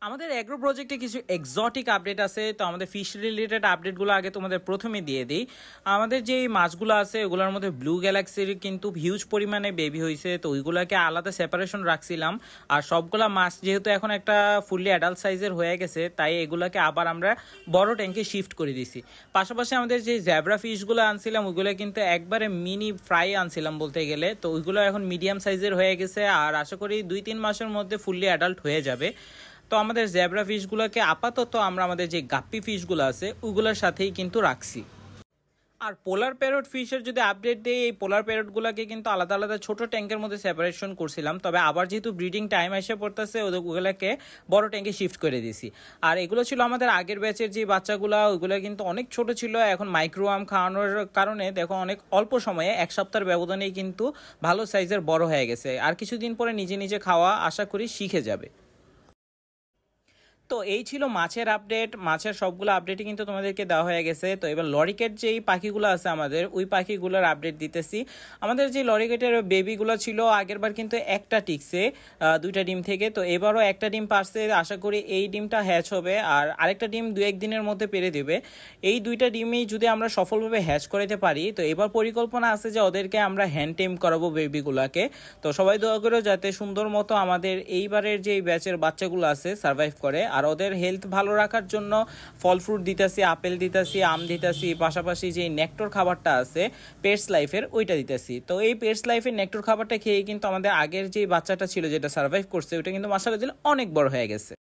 আমাদের এগ্রো প্রজেক্টে কিছু এক্সোটিক আপডেট আছে। তো আমাদের ফিশ রিলেটেড আপডেটগুলো আগে তোমাদের প্রথমে দিয়ে দিই। আমাদের যে মাছগুলো আছে ওগুলোর মধ্যে ব্লু গ্যালাক্সির কিন্তু হিউজ পরিমাণে বেবি হয়েছে, তো ওইগুলোকে আলাদা সেপারেশন রাখছিলাম। আর সবগুলা মাছ যেহেতু এখন একটা ফুললি অ্যাডাল্ট সাইজের হয়ে গেছে, তাই এগুলোকে আবার আমরা বড় ট্যাঙ্কে শিফট করে দিছি। পাশাপাশি আমাদের যে জ্যাব্রা ফিশগুলো আনছিলাম ওইগুলো কিন্তু একবারে মিনি ফ্রাই আনছিলাম বলতে গেলে, তো ওইগুলো এখন মিডিয়াম সাইজের হয়ে গেছে আর আশা করি 2-3 মাসের মধ্যে ফুললি অ্যাডাল্ট হয়ে যাবে। তো আমাদের জ্যাব্রা ফিশগুলোকে আপাতত আমরা আমাদের যে গাপ্পি ফিশগুলো আছে ওগুলোর সাথেই কিন্তু রাখছি। আর পোলার প্যারট ফিশের যদি আপডেট দিই, এই পোলার প্যারটগুলোকে কিন্তু আলাদা আলাদা ছোট ট্যাঙ্কের মধ্যে সেপারেশন করছিলাম, তবে আবার যেহেতু ব্রিডিং টাইম এসে পড়তেছে ওগুলোকে বড় ট্যাঙ্কে শিফট করে দিছি। আর এগুলো ছিল আমাদের আগের ব্যাচের যে বাচ্চাগুলো, ওইগুলো কিন্তু অনেক ছোট ছিল। এখন মাইক্রোয়াম খাওয়ানোর কারণে দেখো অনেক অল্প সময়ে 1 সপ্তাহের ব্যবধানেই কিন্তু ভালো সাইজের বড় হয়ে গেছে। আর কিছুদিন পরে নিজে নিজে খাওয়া আশা করি শিখে যাবে। তো এই ছিল মাছের আপডেট। মাছের সবগুলো আপডেটই কিন্তু তোমাদেরকে দেওয়া হয়ে গেছে। তো এবার লরিকেট যেই পাখিগুলো আছে আমাদের, ওই পাখিগুলোর আপডেট দিতেছি। আমাদের যে লরিকেটের বেবিগুলো ছিল আগের বার কিন্তু একটা টিকছে 2টা ডিম থেকে, তো এবারও একটা ডিম পারছে। আশা করি এই ডিমটা হ্যাচ হবে আর আরেকটা ডিম 2-1 দিনের মধ্যে পেরে দেবে। এই 2টা ডিমই যদি আমরা সফলভাবে হ্যাচ করাতে পারি, তো এবার পরিকল্পনা আছে যে ওদেরকে আমরা হ্যান্ড টেম করাবো বেবিগুলোকে। তো সবাই দোয়া করো যাতে সুন্দর মতো আমাদের এইবারের যে ব্যাচের বাচ্চাগুলো আছে সার্ভাইভ করে। আর ওদের হেলথ ভালো রাখার জন্য ফল ফ্রুট দিতেছি, আপেল দিতেছি, আম দিতেছি, পাশাপাশি যে নেক্টর খাবারটা আছে পেটস লাইফের ওইটা দিতেছি। তো এই পেটস লাইফের নেক্টর খাবারটা খেয়ে কিন্তু আমাদের আগের যে বাচ্চাটা ছিল যেটা সার্ভাইভ করছে ওইটা কিন্তু মাশাআল্লাহ অনেক বড় হয়ে গেছে।